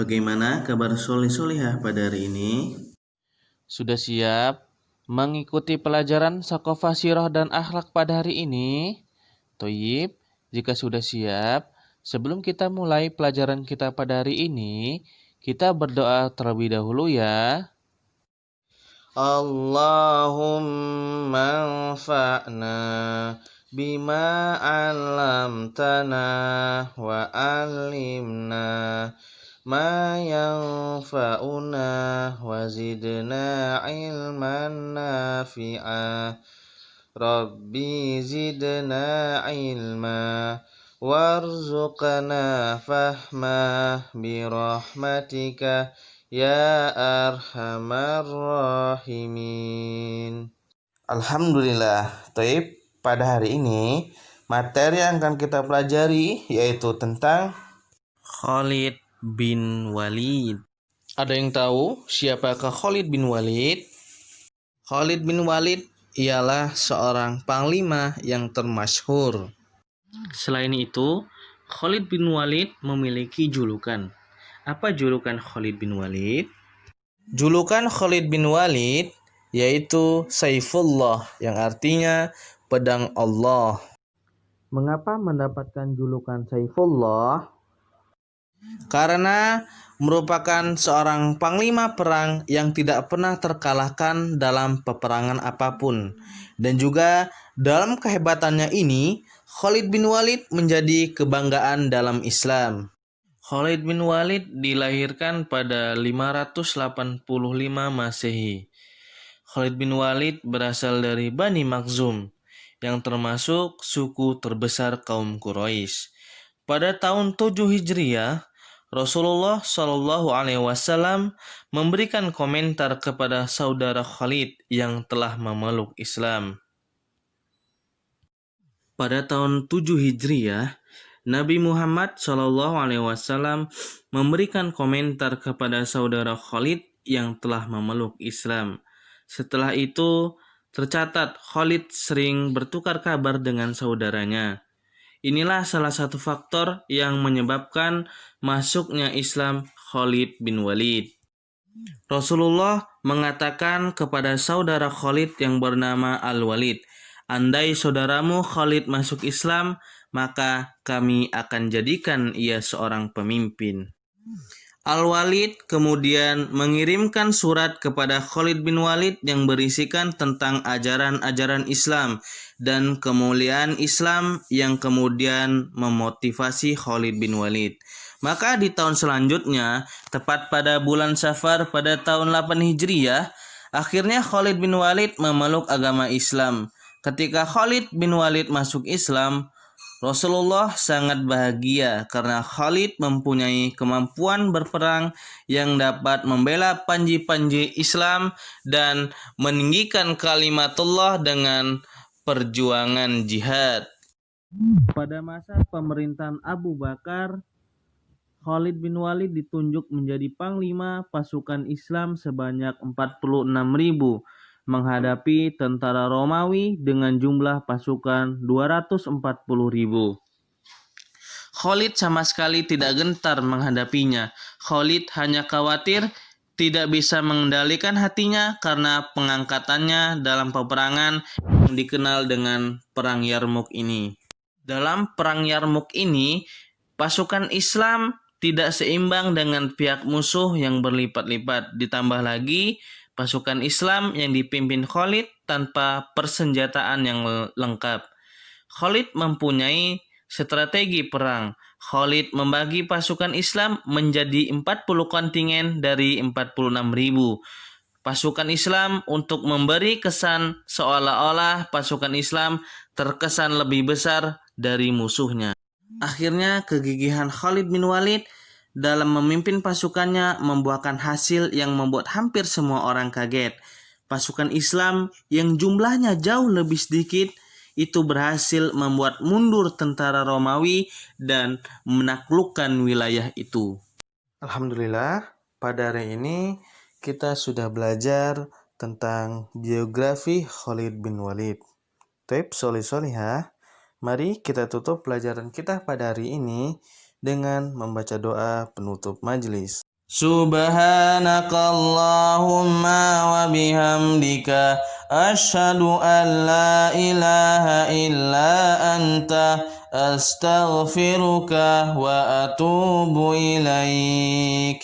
Bagaimana kabar soleh-solehah pada hari ini? Sudah siap mengikuti pelajaran Shaqofah Sirah dan Akhlak pada hari ini? Toyib, jika sudah siap, sebelum kita mulai pelajaran kita pada hari ini, kita berdoa terlebih dahulu ya. Allahumma anfa'na bima 'allamtana wa 'allimna ma yanfa'una wa zidna ilman nafi'a. Rabbi zidna ilma warzuqna fahma birahmatika ya arhamar rahimin. Alhamdulillah. Taib, pada hari ini materi yang akan kita pelajari yaitu tentang Khalid bin Walid. Ada yang tahu siapakah Khalid bin Walid? Khalid bin Walid ialah seorang panglima yang termasyhur. Selain itu, Khalid bin Walid memiliki julukan. Apa julukan Khalid bin Walid? Julukan Khalid bin Walid yaitu Saifullah, yang artinya pedang Allah. Mengapa mendapatkan julukan Saifullah? Karena merupakan seorang panglima perang yang tidak pernah terkalahkan dalam peperangan apapun. Dan juga dalam kehebatannya ini, Khalid bin Walid menjadi kebanggaan dalam Islam. Khalid bin Walid dilahirkan pada 585 Masehi. Khalid bin Walid berasal dari Bani Makhzum, yang termasuk suku terbesar kaum Quraisy. Pada tahun 7 Hijriah, Rasulullah Shallallahu Alaihi Wasallam memberikan komentar kepada saudara Khalid yang telah memeluk Islam. Pada tahun 7 Hijriah, Nabi Muhammad Shallallahu Alaihi Wasallam memberikan komentar kepada saudara Khalid yang telah memeluk Islam. Setelah itu, tercatat Khalid sering bertukar kabar dengan saudaranya. Inilah salah satu faktor yang menyebabkan masuknya Islam Khalid bin Walid. Rasulullah mengatakan kepada saudara Khalid yang bernama Al-Walid, "Andai saudaramu Khalid masuk Islam, maka kami akan jadikan ia seorang pemimpin." Al-Walid kemudian mengirimkan surat kepada Khalid bin Walid yang berisikan tentang ajaran-ajaran Islam dan kemuliaan Islam yang kemudian memotivasi Khalid bin Walid. Maka di tahun selanjutnya, tepat pada bulan Safar pada tahun 8 Hijriah, akhirnya Khalid bin Walid memeluk agama Islam. Ketika Khalid bin Walid masuk Islam, Rasulullah sangat bahagia karena Khalid mempunyai kemampuan berperang yang dapat membela panji-panji Islam dan meninggikan kalimatullah dengan perjuangan jihad. Pada masa pemerintahan Abu Bakar, Khalid bin Walid ditunjuk menjadi panglima pasukan Islam sebanyak 46.000 menghadapi tentara Romawi dengan jumlah pasukan 240.000. Khalid sama sekali tidak gentar menghadapinya. Khalid hanya khawatir tidak bisa mengendalikan hatinya karena pengangkatannya dalam peperangan yang dikenal dengan Perang Yarmuk ini. Dalam Perang Yarmuk ini, pasukan Islam tidak seimbang dengan pihak musuh yang berlipat-lipat. Ditambah lagi, pasukan Islam yang dipimpin Khalid tanpa persenjataan yang lengkap. Khalid mempunyai strategi perang. Khalid membagi pasukan Islam menjadi 40 kontingen dari 46.000. Pasukan Islam untuk memberi kesan seolah-olah pasukan Islam terkesan lebih besar dari musuhnya. Akhirnya kegigihan Khalid bin Walid dalam memimpin pasukannya membuahkan hasil yang membuat hampir semua orang kaget. Pasukan Islam yang jumlahnya jauh lebih sedikit itu berhasil membuat mundur tentara Romawi dan menaklukkan wilayah itu. Alhamdulillah, pada hari ini kita sudah belajar tentang biografi Khalid bin Walid. Taib solih-solihah, mari kita tutup pelajaran kita pada hari ini dengan membaca doa penutup majelis. Subhanakallahumma wa bihamdika asyhadu an la ilaha illa anta astaghfiruka wa atubu ilaik.